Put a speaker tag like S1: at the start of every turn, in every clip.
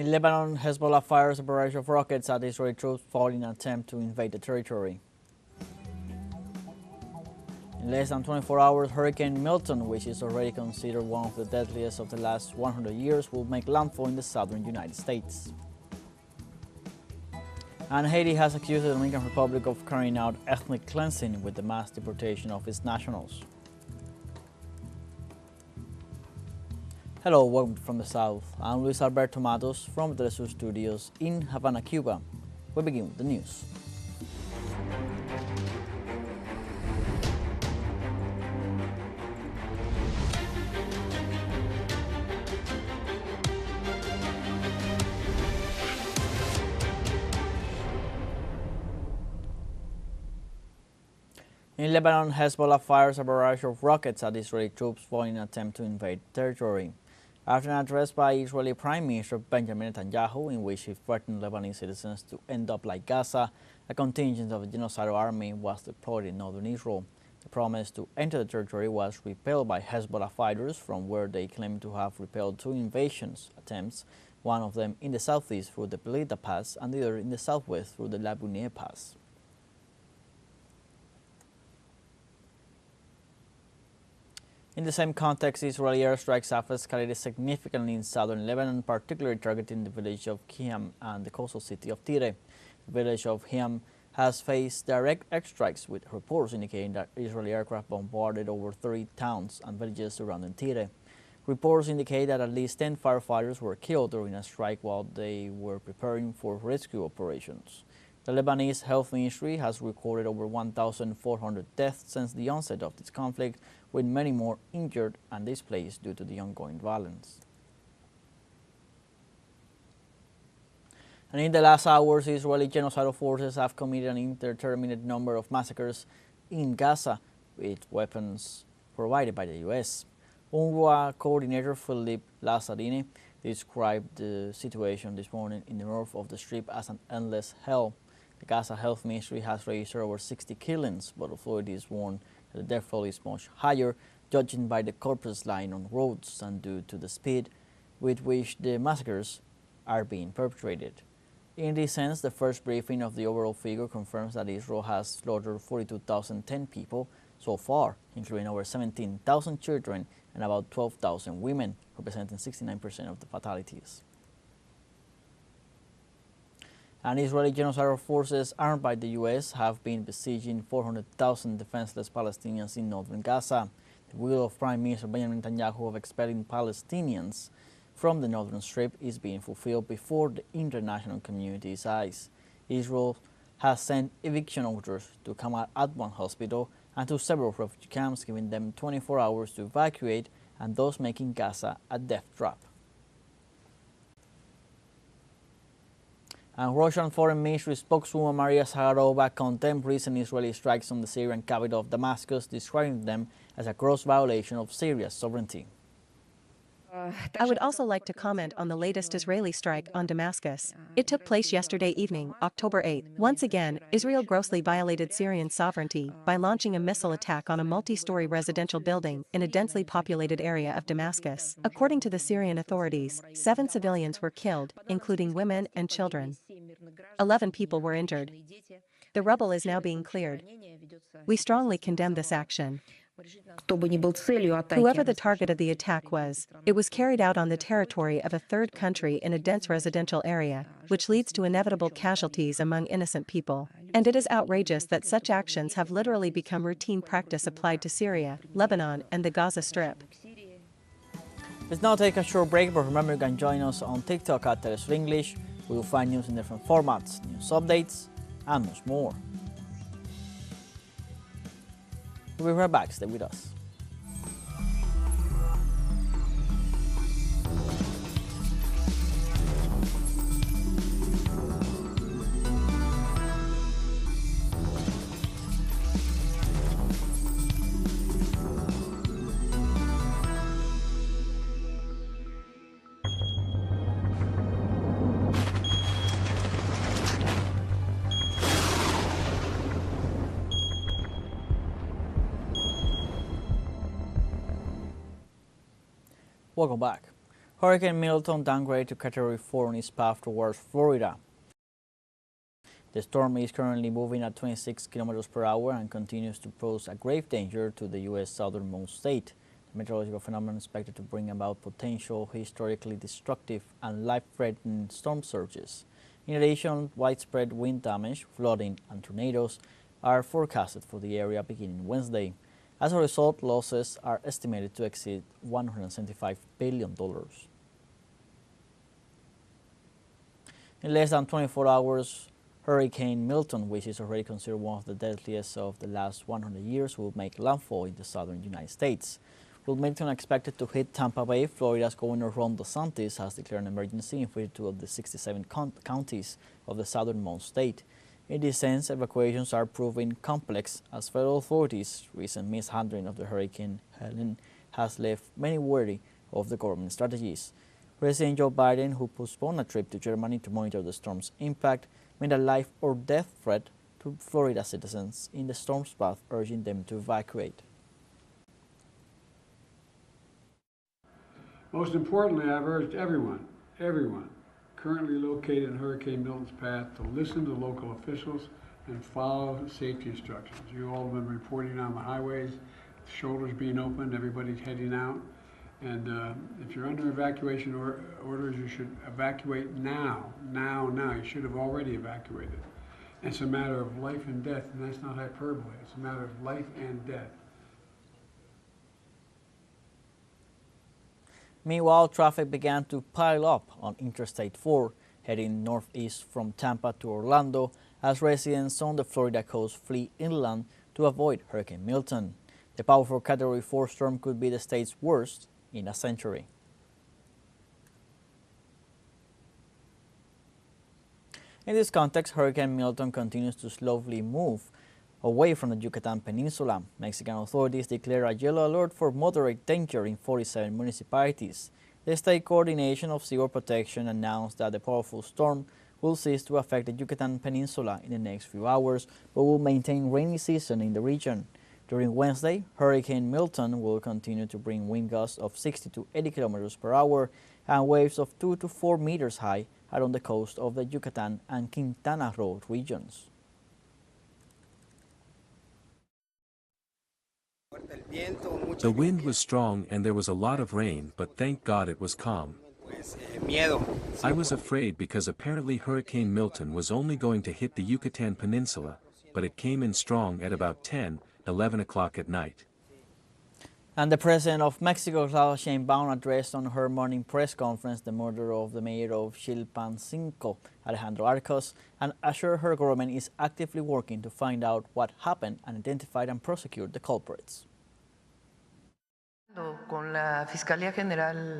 S1: In Lebanon, Hezbollah fires a barrage of rockets at Israeli troops following an attempt to invade the territory. In less than 24 hours, Hurricane Milton, which is already considered one of the deadliest of the last 100 years, will make landfall in the southern United States. And Haiti has accused the Dominican Republic of carrying out ethnic cleansing with the mass deportation of its nationals. Hello, welcome from the South. I'm Luis Alberto Matos from the teleSUR studios in Havana, Cuba. We begin with the news. In Lebanon, Hezbollah fires a barrage of rockets at Israeli troops following an attempt to invade territory. After an address by Israeli Prime Minister Benjamin Netanyahu, in which he threatened Lebanese citizens to end up like Gaza, a contingent of the genocidal army was deployed in northern Israel. The promise to enter the territory was repelled by Hezbollah fighters from where they claimed to have repelled two invasion attempts, one of them in the southeast through the Belita Pass and the other in the southwest through the Labounie Pass. In the same context, Israeli airstrikes have escalated significantly in southern Lebanon, particularly targeting the village of Khiam and the coastal city of Tyre. The village of Khiam has faced direct airstrikes, with reports indicating that Israeli aircraft bombarded over 30 towns and villages surrounding Tyre. Reports indicate that at least 10 firefighters were killed during a strike while they were preparing for rescue operations. The Lebanese Health Ministry has recorded over 1,400 deaths since the onset of this conflict, with many more injured and displaced due to the ongoing violence. And in the last hours, Israeli genocidal forces have committed an indeterminate number of massacres in Gaza with weapons provided by the U.S. UNRWA coordinator Philippe Lazzarini described the situation this morning in the north of the Strip as an endless hell. The Gaza Health Ministry has registered over 60 killings, but authorities warn that the death toll is much higher, judging by the corpses lying on roads and due to the speed with which the massacres are being perpetrated. In this sense, the first briefing of the overall figure confirms that Israel has slaughtered 42,010 people so far, including over 17,000 children and about 12,000 women, representing 69% of the fatalities. And Israeli genocidal forces armed by the U.S. have been besieging 400,000 defenseless Palestinians in northern Gaza. The will of Prime Minister Benjamin Netanyahu of expelling Palestinians from the northern strip is being fulfilled before the international community's eyes. Israel has sent eviction orders to Kamal Adwan Hospital and to several refugee camps, giving them 24 hours to evacuate and thus making Gaza a death trap. And Russian Foreign Ministry spokeswoman Maria Zakharova condemned recent Israeli strikes on the Syrian capital of Damascus, describing them as a gross violation of Syria's sovereignty.
S2: I would also like to comment on the latest Israeli strike on Damascus. It took place yesterday evening, October 8. Once again, Israel grossly violated Syrian sovereignty by launching a missile attack on a multi-story residential building in a densely populated area of Damascus. According to the Syrian authorities, 7 civilians were killed, including women and children. 11 people were injured. The rubble is now being cleared. We strongly condemn this action. Whoever the target of the attack was, it was carried out on the territory of a third country in a dense residential area, which leads to inevitable casualties among innocent people. And it is outrageous that such actions have literally become routine practice applied to Syria, Lebanon, and the Gaza Strip.
S1: Let's now take a short break, but remember you can join us on TikTok at teleSUR English. We will find news in different formats, news updates, and much more. We'll be right back. Stay with us. Welcome back. Hurricane Milton downgraded to Category 4 on its path towards Florida. The storm is currently moving at 26 kilometers per hour and continues to pose a grave danger to the U.S. southernmost state. The meteorological phenomenon is expected to bring about potential historically destructive and life-threatening storm surges. In addition, widespread wind damage, flooding, and tornadoes are forecasted for the area beginning Wednesday. As a result, losses are estimated to exceed $175 billion. In less than 24 hours, Hurricane Milton, which is already considered one of the deadliest of the last 100 years, will make landfall in the southern United States. With Milton expected to hit Tampa Bay, Florida's Governor Ron DeSantis has declared an emergency in 52 of the 67 counties of the southernmost state. In this sense, evacuations are proving complex as federal authorities' recent mishandling of the Hurricane Helene has left many wary of the government strategies. President Joe Biden, who postponed a trip to Germany to monitor the storm's impact, made a life or death threat to Florida citizens in the storm's path, urging them to evacuate.
S3: Most importantly, I've urged everyone currently located in Hurricane Milton's path to listen to local officials and follow safety instructions. You all have been reporting on the highways, shoulders being opened, everybody's heading out. And if you're under evacuation orders, you should evacuate now. You should have already evacuated. It's a matter of life and death, and that's not hyperbole. It's a matter of life and death.
S1: Meanwhile, traffic began to pile up on Interstate 4, heading northeast from Tampa to Orlando, as residents on the Florida coast flee inland to avoid Hurricane Milton. The powerful Category 4 storm could be the state's worst in a century. In this context, Hurricane Milton continues to slowly move away from the Yucatan Peninsula. Mexican authorities declare a yellow alert for moderate danger in 47 municipalities. The State Coordination of Civil Protection announced that the powerful storm will cease to affect the Yucatan Peninsula in the next few hours, but will maintain rainy season in the region. During Wednesday, Hurricane Milton will continue to bring wind gusts of 60 to 80 kilometers per hour and waves of 2 to 4 meters high along the coast of the Yucatan and Quintana Roo regions.
S4: The wind was strong and there was a lot of rain, but thank God it was calm. I was afraid because apparently Hurricane Milton was only going to hit the Yucatan Peninsula, but it came in strong at about 11 o'clock at night.
S1: And the President of Mexico, Claudia Sheinbaum, addressed on her morning press conference the murder of the mayor of Chilpancingo, Alejandro Arcos, and assured her government is actively working to find out what happened and identify and prosecute the culprits.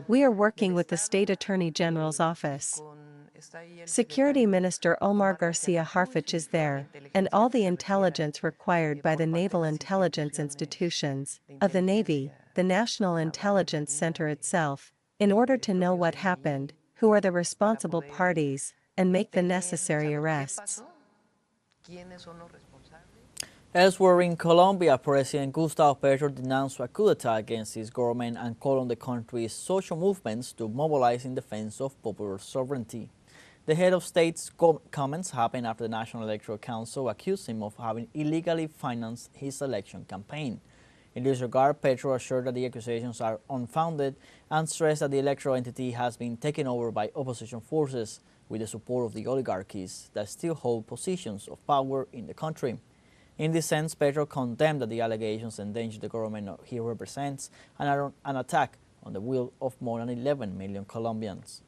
S2: We are working with the State Attorney General's office. Security Minister Omar Garcia Harfuch is there, and all the intelligence required by the Naval Intelligence Institutions of the Navy, the National Intelligence Center itself, in order to know what happened, who are the responsible parties, and make the necessary arrests.
S1: Elsewhere in Colombia, President Gustavo Petro denounced a coup d'etat against his government and called on the country's social movements to mobilize in defense of popular sovereignty. The head of state's comments happened after the National Electoral Council accused him of having illegally financed his election campaign. In this regard, Petro assured that the accusations are unfounded and stressed that the electoral entity has been taken over by opposition forces with the support of the oligarchies that still hold positions of power in the country. In this sense, Petro condemned that the allegations endanger the government he represents and are an attack on the will of more than 11 million Colombians.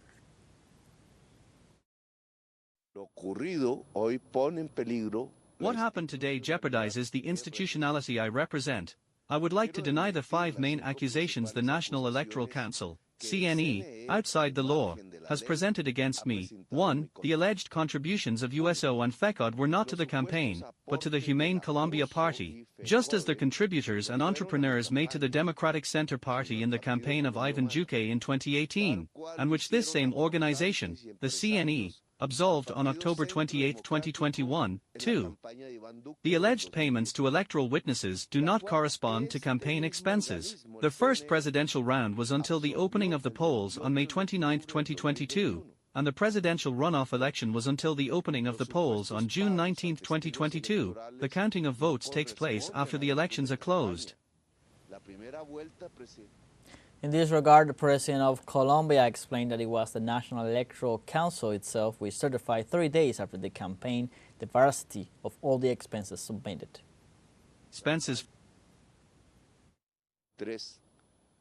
S5: What happened today jeopardizes the institutionality I represent. I would like to deny the 5 main accusations the National Electoral Council, CNE, outside the law, has presented against me. 1. The alleged contributions of USO and FECOD were not to the campaign, but to the Humane Colombia Party, just as their contributors and entrepreneurs made to the Democratic Center Party in the campaign of Ivan Duque in 2018, and which this same organization, the CNE, absolved on October 28, 2021, 2. The alleged payments to electoral witnesses do not correspond to campaign expenses. The first presidential round was until the opening of the polls on May 29, 2022, and the presidential runoff election was until the opening of the polls on June 19, 2022. The counting of votes takes place after the elections are closed.
S1: In this regard, the President of Colombia explained that it was the National Electoral Council itself which certified 30 days after the campaign the veracity of all the expenses submitted.
S5: Expenses.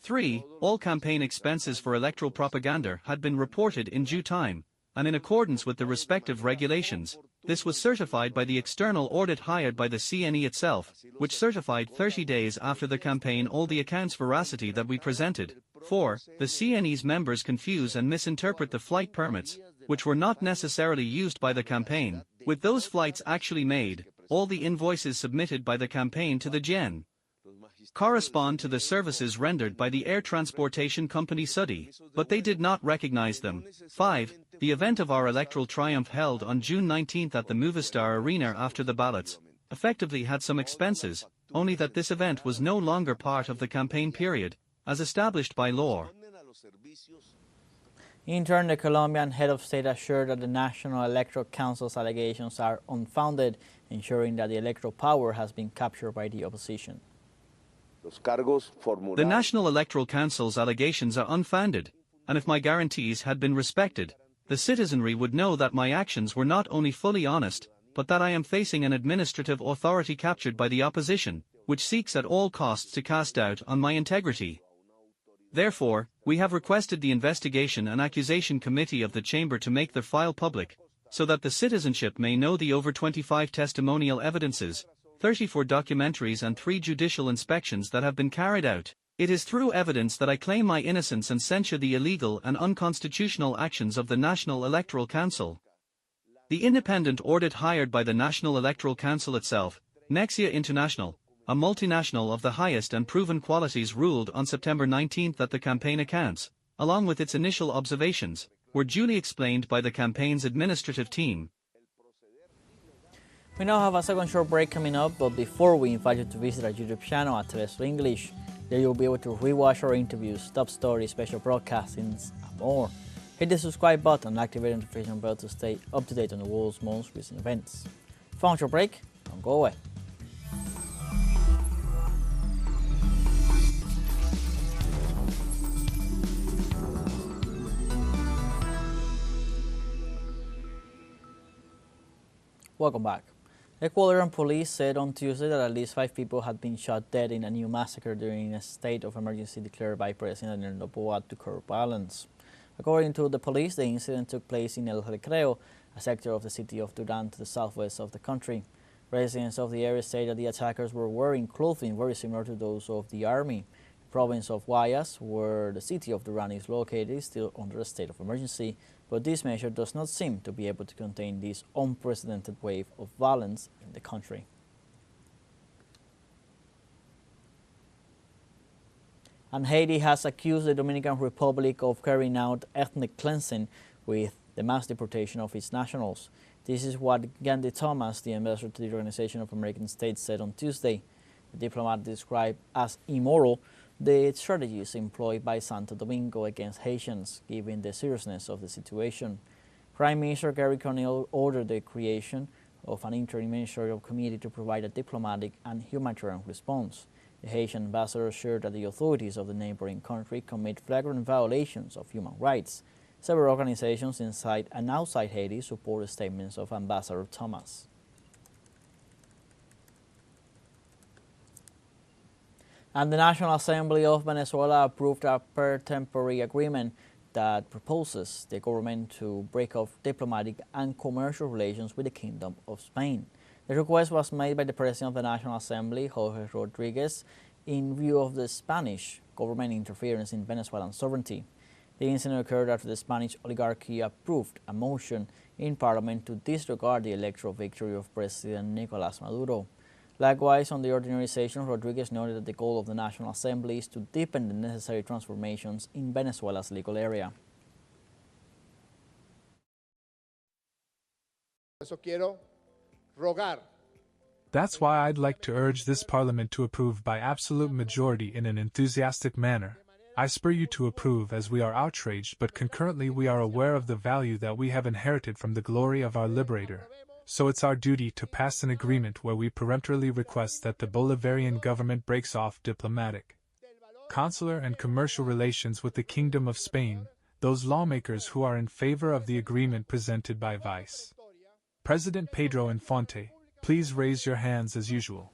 S5: 3. All campaign expenses for electoral propaganda had been reported in due time, and in accordance with the respective regulations. This was certified by the external audit hired by the CNE itself, which certified 30 days after the campaign all the accounts' veracity that we presented. 4. The CNE's members confuse and misinterpret the flight permits, which were not necessarily used by the campaign, with those flights actually made. All the invoices submitted by the campaign to the Gen. correspond to the services rendered by the air transportation company SUDI, but they did not recognize them. 5. The event of our electoral triumph held on June 19 at the Movistar Arena after the ballots effectively had some expenses, only that this event was no longer part of the campaign period, as established by law.
S1: In turn, the Colombian head of state assured that the National Electoral Council's allegations are unfounded, ensuring that the electoral power has been captured by the opposition.
S5: The National Electoral Council's allegations are unfounded, and if my guarantees had been respected, the citizenry would know that my actions were not only fully honest, but that I am facing an administrative authority captured by the opposition, which seeks at all costs to cast doubt on my integrity. Therefore, we have requested the Investigation and Accusation Committee of the Chamber to make their file public, so that the citizenship may know the over 25 testimonial evidences, 34 documentaries and 3 judicial inspections that have been carried out. It is through evidence that I claim my innocence and censure the illegal and unconstitutional actions of the National Electoral Council. The independent audit hired by the National Electoral Council itself, Nexia International, a multinational of the highest and proven qualities, ruled on September 19 that the campaign accounts, along with its initial observations, were duly explained by the campaign's administrative team.
S1: We now have a second short break coming up, but before we invite you to visit our YouTube channel at teleSUR English. There you'll be able to rewatch our interviews, top stories, special broadcastings, and more. Hit the subscribe button and activate the notification bell to stay up to date on the world's most recent events. Found your break? Don't go away. Welcome back. Ecuadorian police said on Tuesday that at least 5 people had been shot dead in a new massacre during a state of emergency declared by President Noboa to curb violence. According to the police, the incident took place in El Recreo, a sector of the city of Durán to the southwest of the country. Residents of the area say that the attackers were wearing clothing very similar to those of the army. The province of Guayas, where the city of Durán is located, is still under a state of emergency, but this measure does not seem to be able to contain this unprecedented wave of violence in the country. And Haiti has accused the Dominican Republic of carrying out ethnic cleansing with the mass deportation of its nationals. This is what Gandhi Thomas, the ambassador to the Organization of American States, said on Tuesday. The diplomat described as immoral the strategies employed by Santo Domingo against Haitians, given the seriousness of the situation. Prime Minister Gary Conille ordered the creation of an interministerial committee to provide a diplomatic and humanitarian response. The Haitian ambassador assured that the authorities of the neighboring country commit flagrant violations of human rights. Several organizations inside and outside Haiti support the statements of Ambassador Thomas. And the National Assembly of Venezuela approved a per-temporary agreement that proposes the government to break off diplomatic and commercial relations with the Kingdom of Spain. The request was made by the President of the National Assembly, Jorge Rodriguez, in view of the Spanish government interference in Venezuelan sovereignty. The incident occurred after the Spanish oligarchy approved a motion in Parliament to disregard the electoral victory of President Nicolás Maduro. Likewise, on the ordinary session, Rodriguez noted that the goal of the National Assembly is to deepen the necessary transformations in Venezuela's legal area.
S6: That's why I'd like to urge this Parliament to approve by absolute majority in an enthusiastic manner. I spur you to approve as we are outraged, but concurrently we are aware of the value that we have inherited from the glory of our liberator. So it's our duty to pass an agreement where we peremptorily request that the Bolivarian government breaks off diplomatic, consular and commercial relations with the Kingdom of Spain, those lawmakers who are in favor of the agreement presented by Vice President Pedro Infante. Please raise your hands as usual.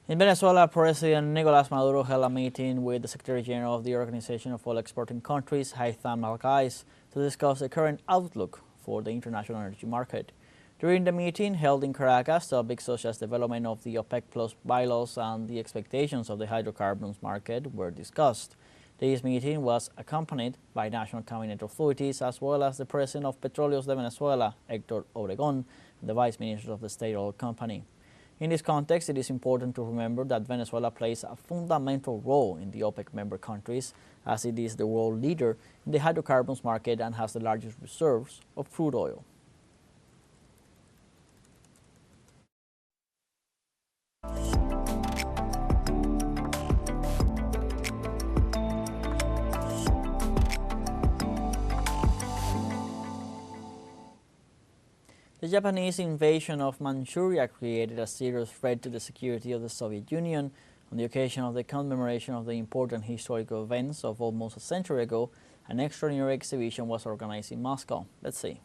S1: In Venezuela, President Nicolás Maduro held a meeting with the Secretary General of the Organization of Oil Exporting Countries, Haitham Al-Qais, to discuss the current outlook for the international energy market. During the meeting held in Caracas, topics such as development of the OPEC Plus bylaws and the expectations of the hydrocarbons market were discussed. This meeting was accompanied by national cabinet authorities as well as the President of Petróleos de Venezuela, Héctor Obregón, and the Vice Minister of the State Oil Company. In this context, it is important to remember that Venezuela plays a fundamental role in the OPEC member countries, as it is the world leader in the hydrocarbons market and has the largest reserves of crude oil. The Japanese invasion of Manchuria created a serious threat to the security of the Soviet Union. On the occasion of the commemoration of the important historical events of almost a century ago, an extraordinary exhibition was organized in Moscow. Let's see.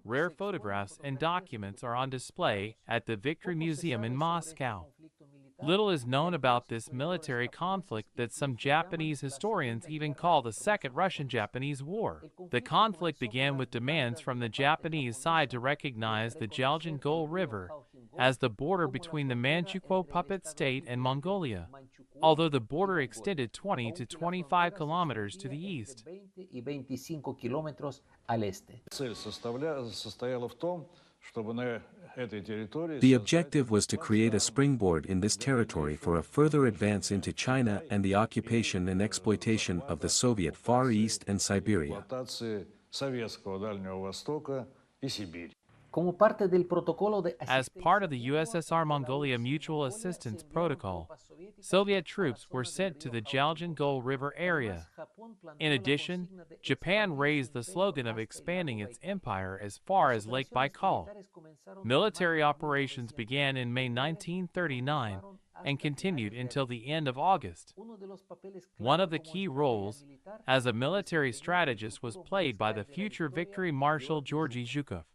S7: Rare photographs and documents are on display at the Victory Museum in Moscow. Little is known about this military conflict that some Japanese historians even call the Second Russian-Japanese War. The conflict began with demands from the Japanese side to recognize the Jelgin-Gol River as the border between the Manchukuo puppet state and Mongolia, although the border extended 20 to 25 kilometers to the east.
S4: The objective was to create a springboard in this territory for a further advance into China and the occupation and exploitation of the Soviet Far East and Siberia.
S7: As part of the USSR-Mongolia Mutual Assistance Protocol, Soviet troops were sent to the Jelgin-Gol River area. In addition, Japan raised the slogan of expanding its empire as far as Lake Baikal. Military operations began in May 1939 and continued until the end of August. One of the key roles as a military strategist was played by the future Victory Marshal Georgy Zhukov.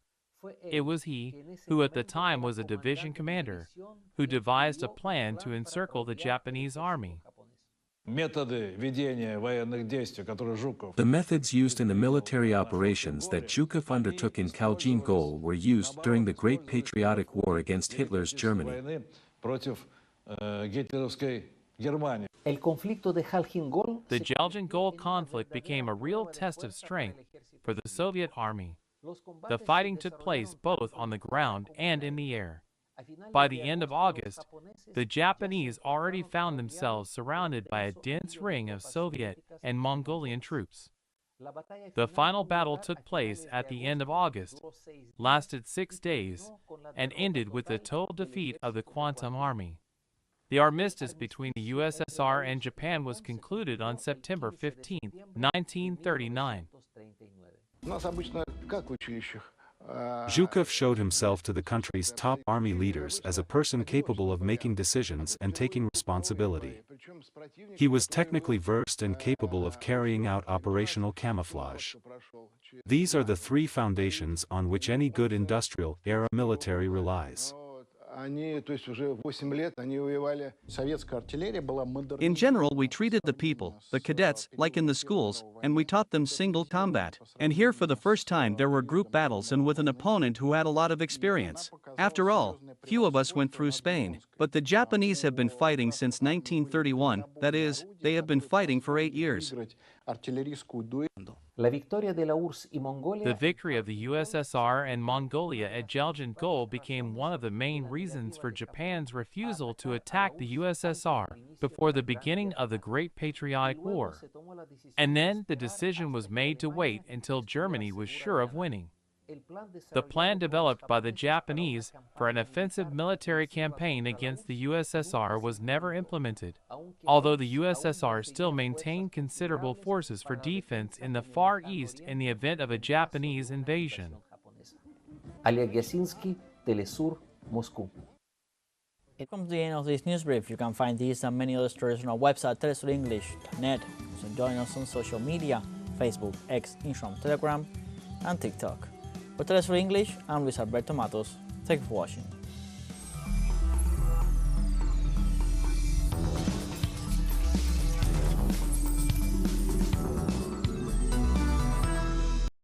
S7: It was he, who at the time was a division commander, who devised a plan to encircle the Japanese army.
S4: The methods used in the military operations that Zhukov undertook in Jelgin-Gol were used during the Great Patriotic War against Hitler's Germany.
S7: The Jelgin-Gol conflict became a real test of strength for the Soviet army. The fighting took place both on the ground and in the air. By the end of August, the Japanese already found themselves surrounded by a dense ring of Soviet and Mongolian troops. The final battle took place at the end of August, lasted 6 days, and ended with the total defeat of the Kwantum Army. The armistice between the USSR and Japan was concluded on September 15, 1939.
S6: Zhukov showed himself to the country's top army leaders as a person capable of making decisions and taking responsibility. He was technically versed and capable of carrying out operational camouflage. These are the three foundations on which any good industrial-era military relies.
S5: In general, we treated the people, the cadets, like in the schools, and we taught them single combat. And here for the first time there were group battles and with an opponent who had a lot of experience. After all, Few of us went through Spain, but the Japanese have been fighting since 1931, that is, they have been fighting for 8 years.
S7: The victory of the USSR and Mongolia at Jelgin Gol became one of the main reasons for Japan's refusal to attack the USSR before the beginning of the Great Patriotic War. And then the decision was made to wait until Germany was sure of winning. The plan developed by the Japanese for an offensive military campaign against the USSR was never implemented, although the USSR still maintained considerable forces for defense in the Far East in the event of a Japanese invasion.
S1: teleSUR, Moscow. It comes to the end of this news brief. You can find these and many other stories on our website, telesurenglish.net. So join us on social media, Facebook, X, Instagram, Telegram, and TikTok. For teleSUR English, I'm Luis Alberto Matos. Thank you for watching.